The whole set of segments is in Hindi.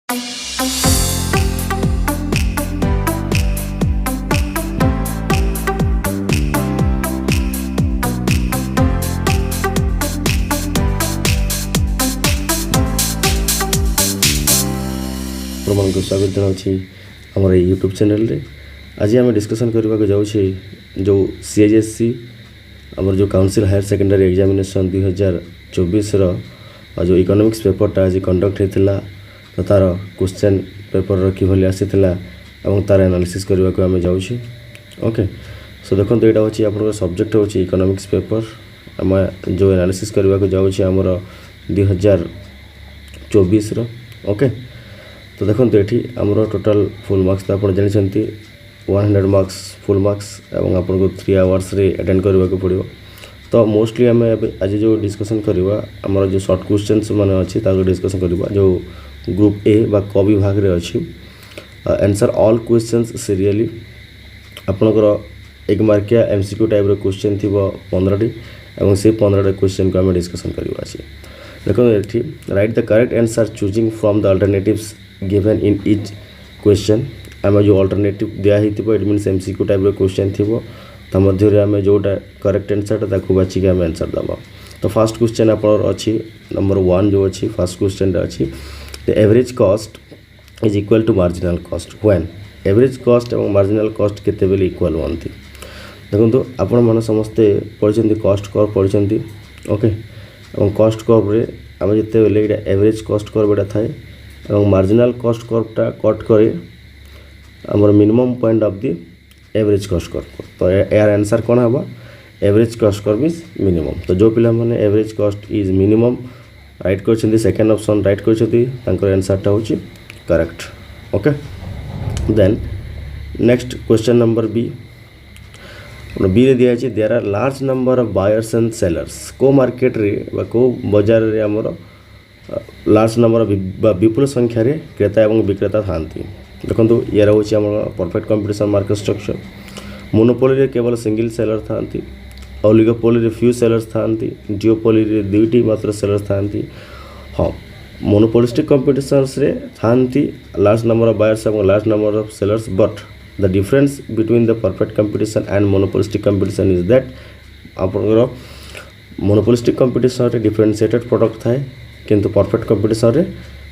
ଆପଣମାନଙ୍କୁ ସ୍ୱାଗତ ଜଣାଉଛି ଆମର ଏଇ ୟୁଟ୍ୟୁବ୍ ଚ୍ୟାନେଲରେ। ଆଜି ଆମେ ଡିସ୍କସନ୍ କରିବାକୁ ଯାଉଛେ ଯେଉଁ CHSE ଆମର ଯେଉଁ କାଉନସିଲ୍ ହାୟର ସେକେଣ୍ଡାରୀ ଏକ୍ଜାମିନେସନ୍ 2024ର ଯେଉଁ ଇକୋନୋମିକ୍ସ ପେପରଟା ଆଜି କଣ୍ଡକ୍ଟ ହୋଇଥିଲା, ତ ତା'ର କ୍ୱେଶ୍ଚନ୍ ପେପରର କିଭଳି ଆସିଥିଲା ଏବଂ ତା'ର ଆନାଲିସିସ୍ କରିବାକୁ ଆମେ ଯାଉଛୁ। ଓକେ, ସୋ ଦେଖନ୍ତୁ, ଏଇଟା ହେଉଛି ଆପଣଙ୍କର ସବଜେକ୍ଟ ହେଉଛି ଇକୋନୋମିକ୍ସ ପେପର। ଆମେ ଯେଉଁ ଆନାଲିସିସ୍ କରିବାକୁ ଯାଉଛେ ଆମର 2024ର। ଓକେ, ତ ଦେଖନ୍ତୁ, ଏଠି ଆମର ଟୋଟାଲ୍ ଫୁଲ୍ ମାର୍କ୍ସ ତ ଆପଣ ଜାଣିଛନ୍ତି 100 ମାର୍କ୍ସ ଫୁଲ୍ ମାର୍କ୍ସ ଏବଂ ଆପଣଙ୍କୁ 3 ଆୱାର୍ସରେ ଆଟେଣ୍ଡ କରିବାକୁ ପଡ଼ିବ। ତ ମୋଷ୍ଟଲି ଆମେ ଏବେ ଆଜି ଯେଉଁ ଡିସ୍କସନ୍ କରିବା ଆମର ଯେଉଁ ସର୍ଟ କ୍ୱେଶ୍ଚନ୍ସ ମାନେ ଅଛି ତାକୁ ଡିସ୍କସନ୍ କରିବା। ଯେଉଁ ଗ୍ରୁପ୍ ଏ ବା କ ବିଭାଗରେ ଅଛି, ଆନ୍ସର୍ ଅଲ୍ କ୍ୱେଶ୍ଚନ୍ସ ସିରିଏଲି ଆପଣଙ୍କର 1 ମାର୍କିଆ MCQ ଟାଇପ୍ର କ୍ୱେଶ୍ଚନ୍ ଥିବ 15ଟି ଏବଂ ସେଇ 15ଟା କ୍ୱେଶ୍ଚନ୍କୁ ଆମେ ଡିସ୍କସନ୍ କରିବା ଅଛି। ଦେଖନ୍ତୁ, ଏଠି right the correct answer choosing from the alternatives given in each question। आम जो अल्टरनेटिव दिया it means MCQ type question थी ता मध्य आम जोटा करेक्ट आंसर बाचिक आम आंसर दबा। तो फर्स्ट क्वेश्चन आप अच्छी नंबर 1 जो अच्छी फर्स्ट क्वेश्चन अच्छी the average cost is equal to marginal cost when. Average cost और मार्जिनल कॉस्ट केते बेले इक्वल हुअंती। देखो आपण मैंने समस्ते पढ़ी कॉस्ट कर्व पढ़ी। ओके, और कॉस्ट कर्व रे आम जिते बेले एवरेज कॉस्ट कर्व एटा थाए और मार्जिनल कॉस्ट कर्वटा कट करे आमर minimum point of the average cost curve. तो यार आंसर कौन है? Average cost curve is minimum. तो जो पिला माने average cost is minimum write कर सेकेंड ऑप्शन राइट कर आंसरटा होची correct. Okay, then next question number B रे दिया है there are large number of buyers and sellers. को मार्केट रे बा को बाजार रे हमर लार्ज नंबर विपुल संख्यार क्रेता और विक्रेता था। देखो, ये रोचे आम perfect competition market structure. Monopoly केवल सिंगल सेलर था, ओलिगोपोली फ्यू सेलर्स था, जिओपोली 2टी मात्र सेलर्स था। हाँ, मोनोपोलिस्टिक कंपटीशंस रे था लार्ज नंबर ऑफ बायर्स और large number of sellers, but the difference between the perfect competition and monopolistic competition is that आप मोनोपोलिस्टिक कंपटीशन रे डिफरेंशिएटेड प्रोडक्ट थाए किंतु परफेक्ट कंपटीशन रे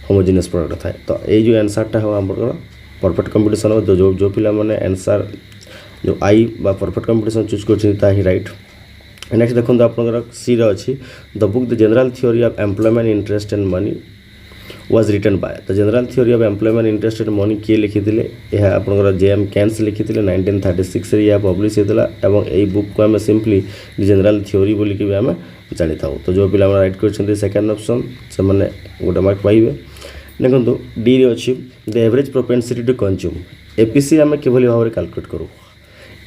होमोजेनियस प्रोडक्ट थाए। तो ये जो आंसरटा हो आम परफेक्ट कंपटीशन जो पिला माने आंसर जो आई बा परफेक्ट कंपटीशन चूज कर ही राइट। नेक्स्ट देखो, आप सी अच्छी the book the general theory of employment interest and money was written by. The general theory of employment interest and money किए लिखी यह आप JM कैन्स लिखी 1936 यह पब्लिश होता और यही बुक को आम सिंपली जनरल थ्योरी बोलिक भी आम जानी था। तो जो पिला राइट कर सेकेंड ऑप्शन से मैंने गोटे मार्क पाइबे। देखो, डी रे अच्छी the average propensity to consume. APC आम किभली भाव में कैलकुलेट करूँ।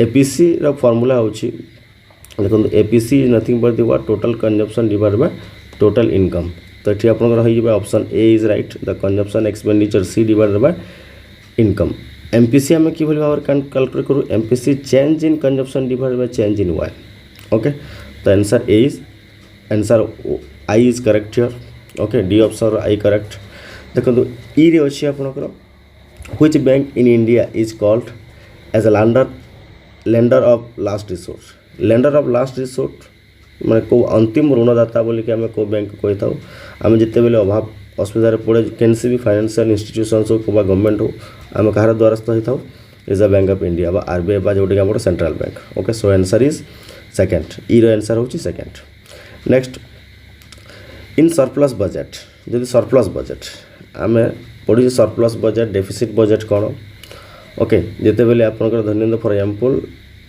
APC रो फॉर्मूला होची देखो, APC is nothing but the total consumption divide by total income. तो ये आप option A is right the consumption expenditure C divide by income. MPC आम किभली भाव में कैलकुलेट करूँ। MPC change in consumption divide by change in Y. Okay, तो आंसर ए इज आंसर आई is correct here. Okay, D option आई करेक्ट। देखो, ई रे अच्छी आपनकर which bank in India is called as a lender of last resort. Lender of last resort माने को अंतिम ऋणदाता बोली कि आम को बैंक कही था। आम जिते बेले अभाव असुविधा पड़े कैसी भी फाइनेंशियल इंस्टीट्यूशंस हो गवर्नमेंट हो आम कहार द्वारस्थ होता रिजर्व बैंक ऑफ इंडिया बा RBI बा जोटा कि central bank. Okay, so answer is second. ई रो आंसर होची second. Next, in surplus budget जदि सरप्लस बजेट आम पढ़ी surplus budget deficit budget okay. ओके, जिते बेले आपनकर धन्यवाद for example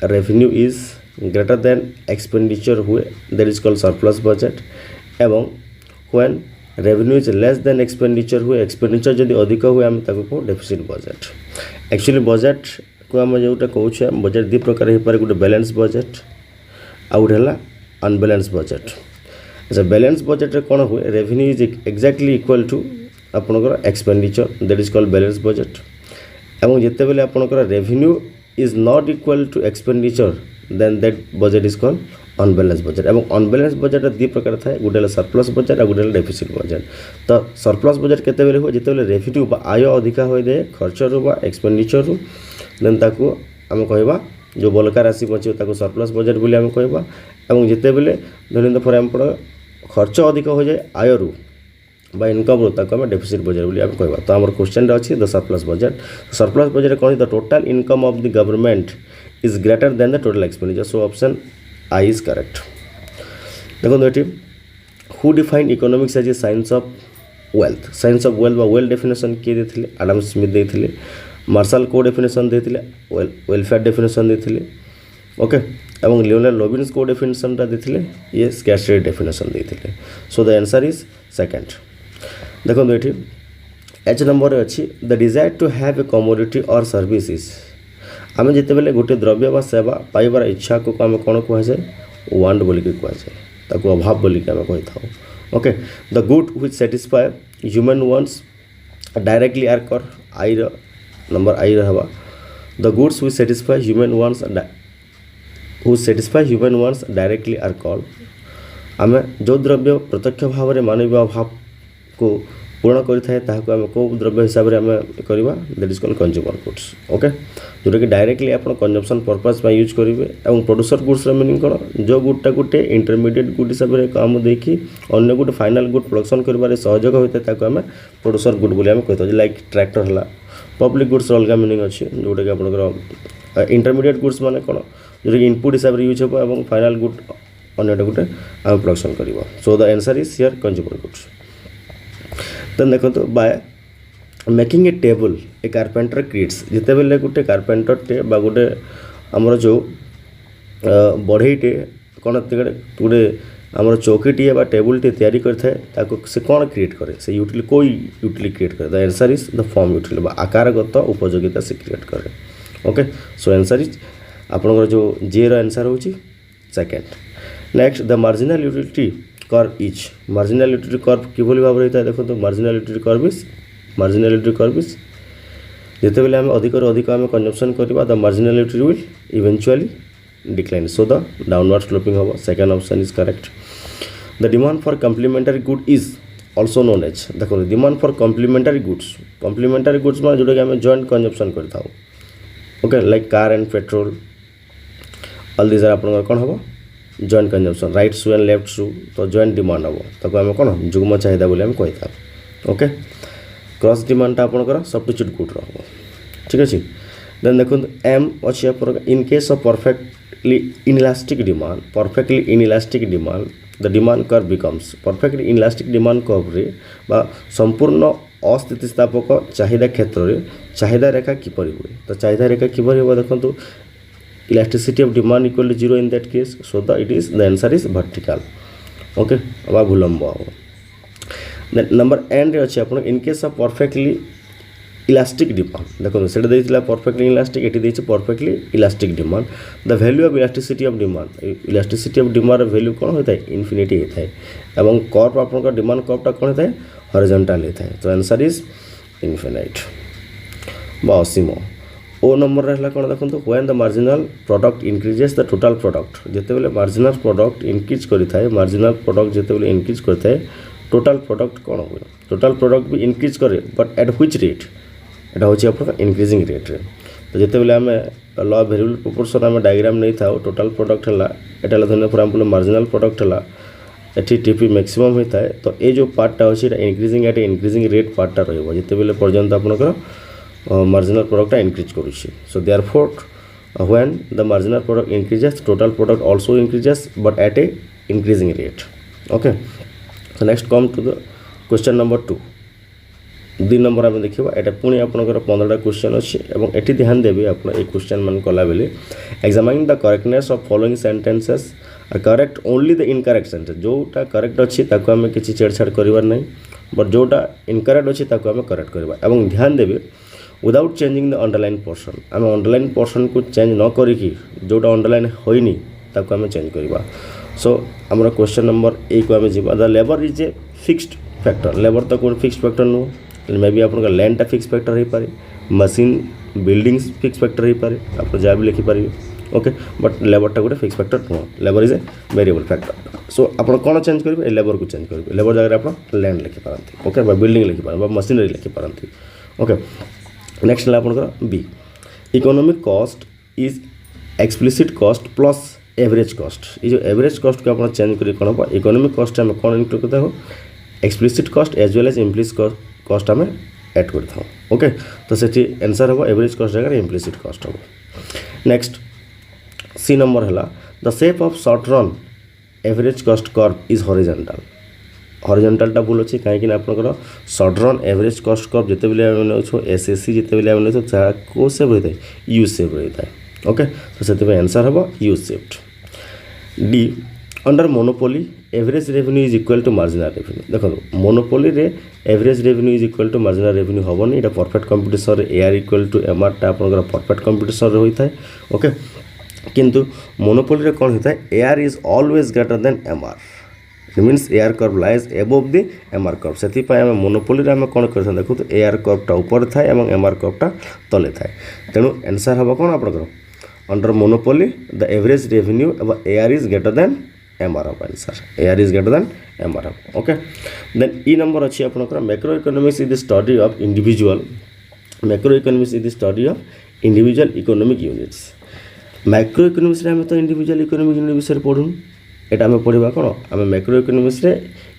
revenue is greater than expenditure हुए that is called surplus budget. एवं when revenue is less than expenditure हुए एक्सपेंडिचर जदि अधिक हुए आम ताको डेफिसिट बजेट। एक्चुअली बजेट को आम जोटा कहूँ बजेट 2 प्रकार हो पारे, गोटे बैलेंस बजेट आउ गोटे है अनबैलेंस बजेट। अच्छा, बैलेंस बजेट रे कौन हुए revenue is exactly equal to आपनकर expenditure that is called balance budget. एवं जिते बेले आपनकर revenue is not equal to expenditure then that budget is called unbalance budget एवं अनबालान्स बजेट दी प्रकार थाए गोटे सरप्लस बजेट और गोटे डेफिसिट बजेट। तो सरप्लस बजेट केते बेले हुए जिते रेवेन्यू बा आय अधिका हो जाए खर्च रु बा एक्सपेंडिचर रु देन ताकू आम कहवा जो बलका राशि बचे ताकू सरप्लस बजेट बोली आम कहवा एवं जिते बेले धरते फॉर एग्जांपल खर्च अधिक हो जाए आय रु बा इनकम रू ताकू आम डेफिसिट बजेट बोली आम कहवा। तो आम क्वेश्चन अच्छी द सरप्लस बजेट कौन the total income of the government is greater than the total expenditure. So option I is correct. देखो ये who define economics as a science of wealth बा वेल्थ डेफिनेशन किए देते आडम स्मिथ देते मार्शल को डेफिनेशन देते वेलफेयर डेफिनेशन देते ओके एवं लियोनार्डो लॉबिन्स को डेफिनेशन देते ये स्कैर्सिटी डेफिनेशन देते। So the answer is second. देखो ये एच नंबर अच्छी the desire to have a commodity और सर्विस इज आम जिते बेले गोटे द्रव्य बा सेवा पाइबार इच्छा को आम कौन कहुए वांट बोलिक कहुए ताकू अभाव बोलिक आम कही था okay. The good which satisfy human wants directly are कर आई नंबर आई रहा the goods which satisfy human wants directly are called आम जो द्रव्य प्रत्यक्ष भाव में मानवीय अभाव को पूर्ण करें आम कौ द्रव्य हिसाब से आम करवा that is called consumer goods okay जोटा कि डायरेक्टली आप कंजम्पशन पर्पज में यूज करेंगे। और प्रोड्यूसर गुड्स मीनिंग कौन जो गुडटा गोटे इंटरमीडिएट गुड हिसाब से काम देखी अन्य गोटे फाइनाल गुड प्रोडक्शन कर सहयोग होता है आम प्रोड्यूसर गुड बोली आम कही लाइक ट्रैक्टर है पब्लिक गुड्स अलग मीनिंग अच्छे जोटा कि आप इंटरमीडिएट गुड्स माने कौन जोटा कि इनपुट हिसाब से यूज हो और फाइनाल गुड अन्यटा गोटे आम प्रोडक्शन करवा। So the answer is here consumer goods. Then देखो by making a table a carpenter creates जिते बेले गोटे कारपेंटर टे बा गोटे आमर जो बढ़ईटे कौन गोटे आमर चौकीटे बा टेबुल टे तैयारी करता से कौन क्रिएट करे से यूटिल कोई यूटिल क्रिएट करे the answer is the form यूटिल बा आकारगत उपयोगिता से क्रिएट करे ओके। सो आंसर इज आपनकर जो जे रो आंसर होची second. Next the marginal utility curve is marginal utility curve किभली भाव होता है देखो तो मार्जिनल यूटिलिटी कर्व इज जिते बेले आम अधिक अधिक आम कंजम्पशन करवा the marginal utility will eventually decline. So the downward sloping हम second option is correct. The demand for complementary good is also known as देखो डिमांड फॉर कम्प्लीमेंटरी गुड्स में जोटा कि आम जॉइंट कंजम्पशन करता okay like car and petrol all this are आपन कौन हम joint consumption right shoe and left shoe तो जॉइंट डिमांड हम ताको आम कौन जुग्म चाहिदा बोली आम कही था ओके। क्रॉस डिमांडटा आपनकर सब्स्टिट्यूट गुड रहा ठीक अच्छे। देन देखो एम अच्छी आप in case of perfectly inelastic demand the demand curve becomes perfectly inelastic demand curve रे बा संपूर्ण अस्थितिस्थापक चाहिदा क्षेत्र में चाहिदा रेखा किपर हुए तो चाहिदा रेखा किपर हुआ देखो elasticity of demand equal to 0 in that case. So the it is the answer is vertical okay बा भूलंब हम। देन नंबर एन रे अच्छे आप in case of perfectly elastic demand देखो से परफेक्टली इलास्टिक ये देखिए perfectly elastic demand the value of elasticity of demand value कौन होता है इनफिनिटी होता है और कर्व आप डिमांड कर्वटा कौन होता है हॉरिजॉन्टल होता है। तो आंसर इज इनफिनाइट बा असीम। ओ नंबर रहा कौन देखो when the marginal product increases the total product जिते बेले मार्जिनल प्रोडक्ट इंक्रीज करता है मार्जिनल प्रोडक्ट जिते बेले इंक्रीज करता है टोटल प्रोडक्ट कौन हुए टोटल प्रोडक्ट भी इंक्रीज करे बट एट व्हिच रेट एटा होची आपन इंक्रीजिंग रेट रे। तो जिते बेले आम लॉ वेरिएबल प्रोपोर्शन आम डायग्राम नहीं था टोटल प्रोडक्ट है एटा धरने फॉर एग्जांपल मार्जिनल प्रोडक्ट है एटी टीपी मैक्सिमम होता है तो ये जो पार्टा अच्छे इंक्रीजिंग एट इंक्रीजिंग रेट पार्टा रहिबो जिते बेले पर्यंत आपनकर मार्जिनल प्रोडक्ट इंक्रीज करुच्छे। So therefore when the marginal product increases total product also increases but at a increasing rate okay. So next come to the question number 2 2 number आम देखा यहाँ पुणी आपंकर 15टा क्वेश्चन अच्छे और ये ध्यान देवे आप क्वेश्चन मान कला बेले examining the correctness of following sentences आर correct only the incorrect sentence जोटा करेक्ट अच्छी आम किसी छेड़छाड़ करार ना बट जोटा इनकरेक्ट अच्छी आम करेक्ट करवा और ध्यान देवे without changing the underline portion आम अंडरलाइन पोर्शन को चेंज न करी जोटा अंडरलाइन होनी ताको आम चेंज करवा। सो आम क्वेश्चन नंबर 1 को आम जा the labour is a fixed factor labour तो कोई फिक्स्ड फैक्टर नुह मे बी आप लैंडटा फिक्स फैक्टर हो पारे मशीन बिल्डिंग्स फिक्स फैक्टर हो पारे आप जहाँ भी लिखिपारे ओके बट लेबरटा गोटे फिक्स फैक्टर नुह labour is a variable factor so आप कौन चेंज करेंगे लेबर को चेंज करेंगे लेबर जगह आप लैंड लिखिपारती ओके बिल्डिंग लिखिपार मशीनरी लिखिपारती ओके नेक्स्ट है आपंकर B economic cost is explicit cost plus average cost ये जो एवरेज कॉस्ट को आप चेंज कर कौन हम इकोनॉमिक कॉस्ट आम कौन इनक्लूड करता हो explicit cost as well as implicit cost आम एड करता ओके तो से आंसर हम एवरेज कॉस्ट जगह इम्प्लिसिट कॉस्ट हम नेक्स्ट सी नंबर है the shape of short run average cost curve is horizontal हॉरिजॉन्टलटा भूल अच्छे कहीं आपंकर short run average cost curve जिते बेले आम नौ एसएससी जिते बेले आम नौ को सेप होता है यू सेप होता है ओके तो से आंसर हम यू सेप्ड डी under monopoly average revenue is equal to marginal revenue देखो मोनोपोली रे average revenue is equal to marginal revenue हेनी यहाँ perfect competition AR equal to MR टा आपंकर परफेक्ट कंपिटिशन होता है ओके किंतु मोनोपोली रे कौन होता है AR is always greater than MR it means AR curve lies above the MR curve से आम मोनोपोली रे आम कौन कर देखो तो एआर कर्वटा ऊपर थाए और एमआर कर्वटा तले थाए तेणु आंसर हम कौन आपंकर under monopoly the average revenue AR is greater than MR हम answer AR is greater than MR हम ओके देन ई नंबर अच्छी आपंकर macro economics is the study of individual macro economics is the study of individual economic units macro economics रे हम तो इंडिविजुअल इकोनॉमिक यूनिट विषय पढ़ूँ एटा आम पढ़ा कौन आम मैक्रो इकोनॉमिक्स रे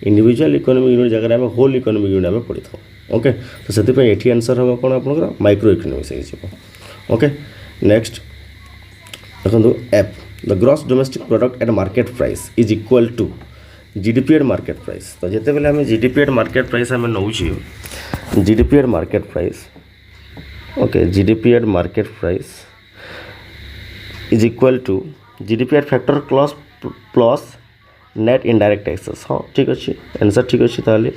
इंडिविजुअल इकोनॉमिक यूनिट जगह आम होल इकोनॉमिक यूनिट आम पढ़ी था ओके तो से ये आंसर हम कौन आपंकर माइक्रो इकोनॉमिक्स ओके नेक्स्ट देखो F the gross domestic product at market price is equal to GDP at market price तो जिते बेले आम जीडीपी एट मार्केट प्राइस आम नौ GDP at market price okay GDP at market price is equal to GDP at factor क्लॉस प्लस नेट इनडायरेक्ट टैक्सेस हाँ ठीक अच्छे आंसर ठीक अच्छे ताले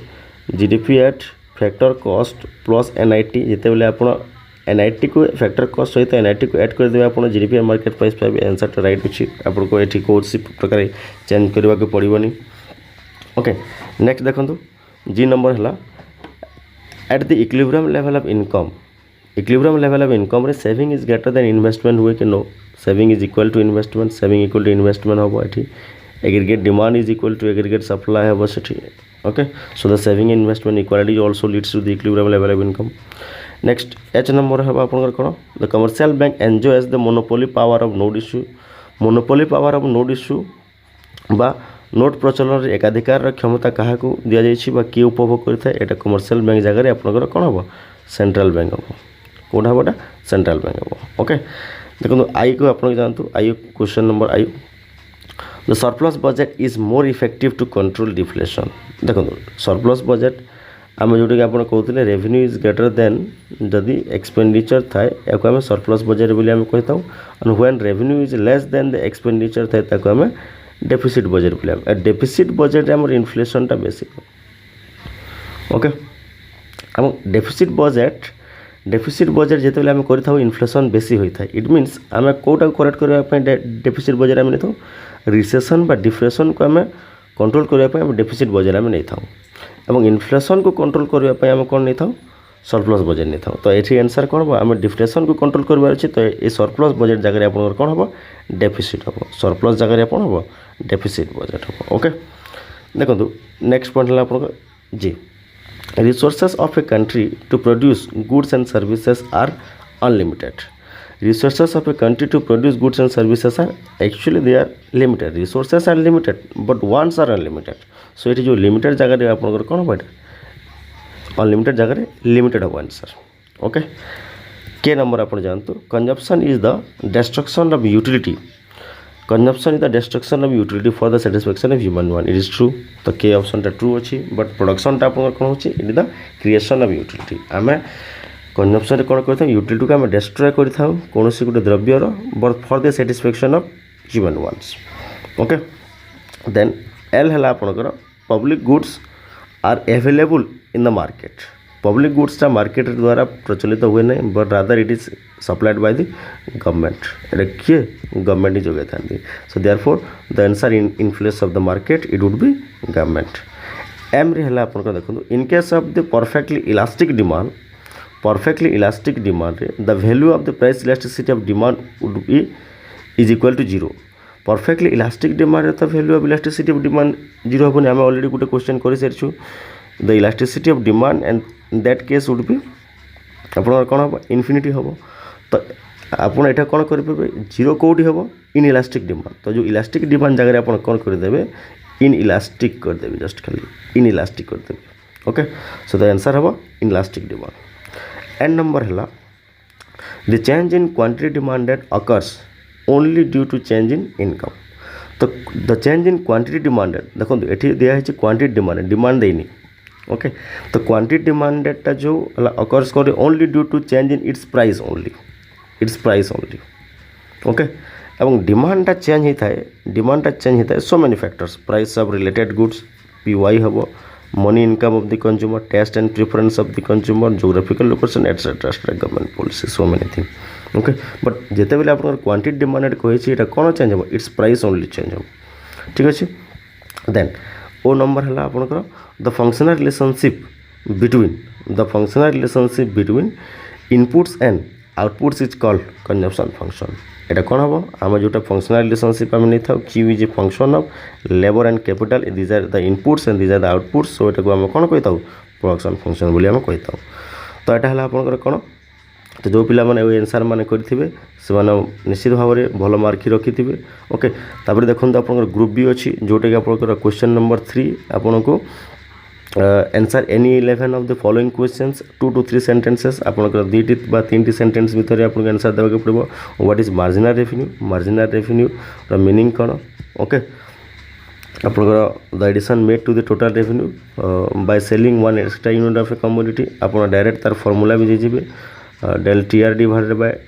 GDP at factor cost plus NIT जिते बेले आप एनआईटी को फैक्टर कॉस्ट सहित एनआईटी को ऐड करदे आप जीडीपी मार्केट प्राइस पाइबे आंसर तो राइट अच्छी आपको ये कौन प्रकार चेंज करने को पड़ोनी ओके नेक्स्ट देखो जी नंबर है at the equilibrium level of income equilibrium level of income रे saving is greater than investment हुए कि no saving is equal to investment saving equal to investment हम ये aggregate demand is equal to aggregate supply हम से okay so the saving investment equality also leads to the equilibrium level of income next H number है आपंकर कौन the commercial bank enjoys the monopoly power of note issue monopoly power of note issue बा नोट प्रचलन एकाधिकार क्षमता क्या दि जाइए किए उपभोग करता है कमर्शियल बैंक जगह आपंकर कौन हम सेंट्रल बैंक हम कौन हम सेंट्रल बैंक हम ओके देखो आई को आप जानतु I question number I the surplus budget is more effective to control deflation देखो सरप्लस बजेट आम जोटा कि आप कहते रेवेन्यू इज ग्रेटर देन जदि एक्सपेंडिचर थाए या आम सरप्लस बजेट बोली आम कही था and when revenue is less than the expenditure थाए ताको आम डेफिसिट बजेट बोली डेफिसिट बजेट आम इनफ्लेशनटा बेसी ओके आम डेफिसिट बजेट जिते आम कर इनफ्लेशन बेसी होता है इट मीन्स आम कौटा करेक्ट करने डेफिसिट बजेट आम नहीं रिसेसन बा डिफ्लेशन को आम कंट्रोल करने डेफिसिट बजेट आम नहीं था और इनफ्लेशन को कंट्रोल करने आम कौन नहीं था सरप्लस बजेट नहीं था तो ये आंसर कौन हम आम डिफ्लेशन को कंट्रोल करार अच्छे तो ये सरप्लस बजेट जगह आप कौन हम डेफिसिट हम सरप्लस जगह आप हम डेफिसिट बजेट हम ओके देखो नेक्स्ट पॉइंट है आप जी resources of a country to produce goods and services are unlimited resources of a country to produce goods and services are actually they are limited resources are limited but wants are unlimited so it is जो limited जगह रे आपन कौन हो unlimited जगह रे limited हो आंसर ओके के नंबर आप जानतु consumption is the destruction of utility consumption is the destruction of utility for the satisfaction of human one it is true तो के ऑप्शन टा ट्रू अच्छी बट प्रोडक्शन टा आपन कौन होची it is the creation of utility आम कंजम्पशन कौन करता यूटिलिटी को आम डिस्ट्रॉय करता कौन सी गोटे द्रव्यर but for the satisfaction of human wants okay then L है आपंकर public goods are available in the market public गुड्सटा मार्केट द्वारा प्रचलित हुए ना but rather it is supplied by the government एट किए गवर्नमेंट ही जोगे था so therefore the answer in influence of the market it would be government M रे है आपन देखो in case of the perfectly elastic demand the value of the price elasticity of demand would be is equal to zero perfectly elastic demand तो value of elasticity of demand zero हेबनी आम ऑलरेडी गोटे क्वेश्चन कर सारी the elasticity of demand and that case would be आप कौन हम इनफिनिटी हम तो आपड़ यहाँ कौन करेंगे जीरो कौटी हम इन इलास्टिक डिमांड तो जो इलास्टिक डिमांड जगह आप कौन करदे इन इलास्टिक करदे जस्ट खाली इन इलास्टिक करदे ओके सो द आंसर हम inelastic demand and number है the change in quantity demanded occurs only due to change in income तो the change in quantity demanded देखो ये दिखाई क्वांटिटी डिमांड डिमांड देनी ओके तो क्वांटिटी डिमांडेडटा जो अकर्स करे only due to change in its price only okay एवं डिमांडटा चेंज होता है so many factors price of related goods PY हम money income of the consumer taste and preference of the consumer geographical location etcetera government policy so many thing okay but जिते बेले आप क्वांटिटी डिमांडेड कही कौन चेंज हम इट्स प्राइस ओनली चेंज हम ठीक अच्छे देन ओ नंबर है आपंकर the functional relationship between inputs and outputs is called consumption function एटा कौन हम आम जो फंक्शनल रिलेशनशिप आम नहीं था Q is a function of labour and capital these are the inputs and these are the outputs so एटा को आम कौन कही था प्रोडक्शन फंक्शन बोली आम कही था तो यहाँ है आपंकर कौन तो जो पिला माने आंसर माने करेंगे से निश्चित भाव में भल मार्क रखिथे ओके तापर देखो आप ग्रुप बी अच्छी जोटा कि आप क्वेश्चन नंबर 3 आपन को answer any 11 of the following questions 2 to 3 sentences आपनकर 2 3 सेंटेंस भितर आपन आंसर देबा पड़ो what is marginal revenue meaning कौन ओके आपनकर the addition made to the total revenue by selling one extra unit of a commodity आप डायरेक्ट तार फॉर्मूला भी जाइए del TR divided by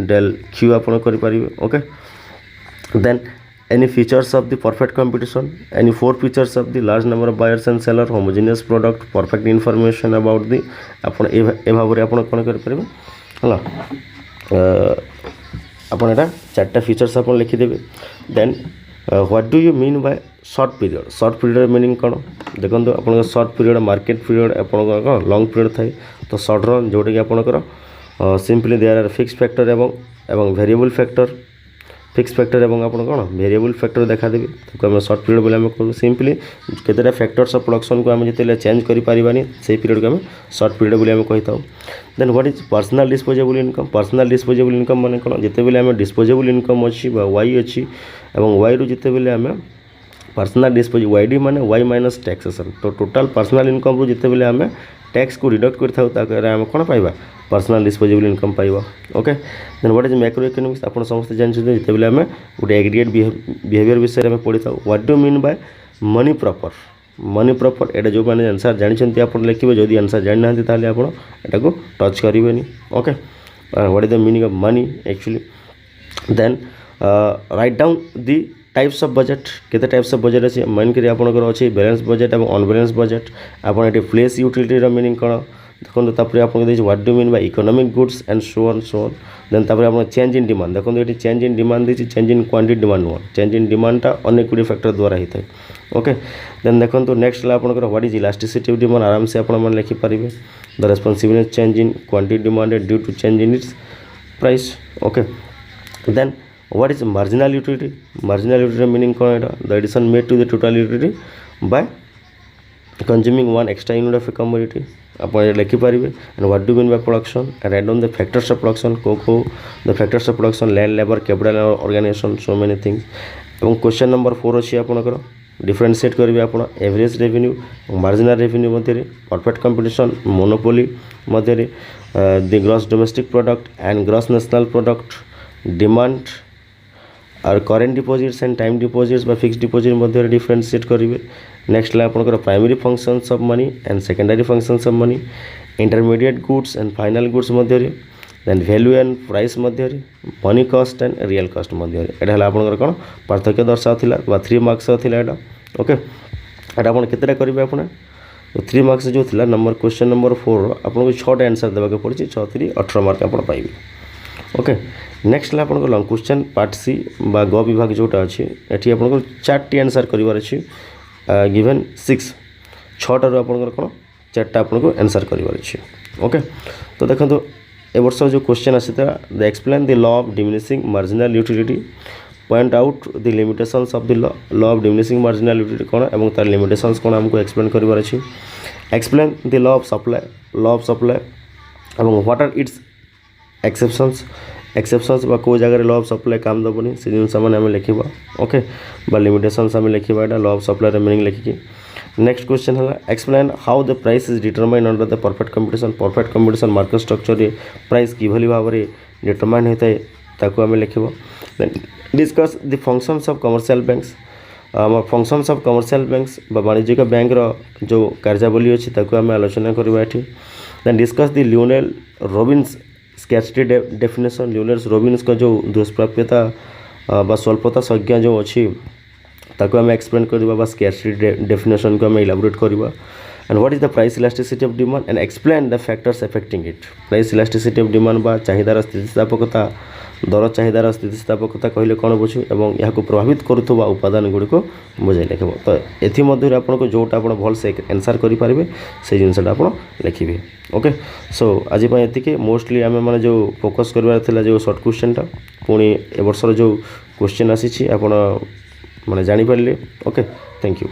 del Q आप करें okay then any features of the perfect competition any 4 features of the large number of buyers and seller homogeneous product perfect information about the आपण ए भाव रे आपण कोन कर परबे हला आपण एटा चारटा फीचर्स आपण लिखि देबे then what do you mean by short period meaning कोन देखंतु आपण शॉर्ट पीरियड मार्केट पीरियड आपण लॉन्ग पीरियड थाई तो शॉर्ट रन जोटा कि आपण कर simply there are fix factor एवं वेरिएबल फैक्टर फिक्स फैक्टर एवं आप कौन वेरिएबल फैक्टर देखा देवी तो आम शॉर्ट पीरियड बोले करूँ सिंपली केतेटा फैक्टर्स ऑफ प्रोडक्शन को आम जो चेंज कर पारिबानी से पीरियड को आम शॉर्ट पीरियड बोले आम कही था then what is personal disposable income माने कौन जिते बेले आम डिस्पोजेबल इनकम अच्छी वाई अच्छी और वाई रु जिते बेले आम पर्सनल डिस्पोज वाईडी माने वाई माइनस टैक्सेसन तो टोटाल पर्सनल इनकम रु जिते बेले आम टैक्स को रिडक्ट कर आम कौन पाइबा पर्सनल डिस्पोजेबल इनकम पाइबा okay then what is macro economics आप समस्त जानते जिते बेले आम गोटे एग्रीगेट बिहेवियर विषय में पढ़ी था what do mean bye money proper एटा जो मैंने आंसर जानते आप लिखे जदि आंसर जानी ना ताले आप को टच करेंगे okay what is the meaning of money actually then write down the types of budget केते टाइप्स ऑफ बजेट अच्छे मेन करी आपनकर अच्छे बैलेंस बजेट और अनबैलेंस बजेट आपन एटी प्लेस यूटिलिटी मीनिंग कौन देखो तापर आपको देखिए what do mean by economic goods and so on then तापर आप चेंज इन डिमांड देखो ये चेंज इन डिमांड देखिए चेंज इन क्वांटिटी डिमांड नुह चेंज इन डिमांडटा अनेक गुड़ी फैक्टर द्वारा होता है ओके देन देखो नेक्स्ट आपनकर what is elasticity of demand आराम से आप लिखिपारे the responsible change in quantity demanded due to change in its price okay then what is marginal utility meaning कौन है the addition made to the total utility by consuming one extra unit of a commodity आप लिखिपारे and what do mean by production and write down the factors of production को the factors of production land labour capital organisation so many things और क्वेश्चन नंबर 4 अच्छी आपंकर डिफरेंशिएट करेंगे आप एवरेज रेवेन्यू मार्जिनल रेवेन्यू मध्य परफेक्ट कंपटीशन मोनोपोली मध्य the gross domestic product and gross national product demand और current deposits and time deposits बा फिक्स डिपोजिट मध्य डिफरेंशिएट करेंगे नेक्स्ट है आपंकर primary functions of money and secondary functions of money intermediate goods and final goods मध्य देन वैल्यू एंड प्राइस मध्य money cost and real cost मध्य यहाँ आपंकर कौन पार्थक्य दर्शाला 3 मार्क्स था ओके एटा आप केतेटा करेंगे आप 3 मार्क्स जो थी नंबर क्वेश्चन नंबर 4 आपको 6टा आंसर देवाक पड़ी 6 3 18 मार्क आप पाइबे ओके नेक्स्ट है आपंकर लॉन्ग क्वेश्चन पार्ट सी बा ग विभाग जोटा अच्छी ये आपको 4टी आंसर करार अच्छी गिवन 6टारू आपंकर कौन 4टा आपको आंसर करार अच्छी ओके तो देखो ए वर्ष जो क्वेश्चन आसी the explain the law of diminishing marginal utility point out the limitations of the law of diminishing marginality कौन और तार लिमिटेशंस कौन हमको एक्सप्लेन कर explain the law of supply और व्हाट आर इट्स एक्सेप्शंस को जगह लॉ ऑफ सप्लाई काम दबनी से जिन मैंने आम लिखा ओके बा लिमिटेशंस आम लिखा लॉ ऑफ सप्लाई मीनिंग लिखिकी नेक्स्ट क्वेश्चन है explain how the price is determine under the perfect competition market structure price किभली भाव में डिटरमाइन होता है ताको आम लिखा then discuss the functions of commercial banks functions of commercial banks वाणिज्यिक बैंक जो कार्यावली अच्छी ताको आम आलोचना करवा then discuss the Lionel Robbins scarcity definition Lionel Robbins का जो दुष्प्राप्यता बा स्वल्पता संज्ञा जो अच्छी ताको आम एक्सप्लेन करवा स्कैर्सिटी डेफिनेशन को आम इलाबोरेट करवा and what is the price elasticity of demand and explain the factors affecting it price elasticity of demand बा चाहिदार स्थितिस्थापकता दर चाहिदार स्थितिस्थापकता कहले कौन बुझू और यहाँ प्रभावित करुवा उपादान गुड़िक बुझे लिखे तो एमध्य आपको जोटा आप भल से आंसर करेंगे से जिनसा आप लिखे ओके सो आज ये मोस्टली आम मैंने जो फोकस करार जो सर्ट क्वेश्चनटा पुणी ए वर्षर जो क्वेश्चन आसी माने जानी पारे ओके थैंक यू।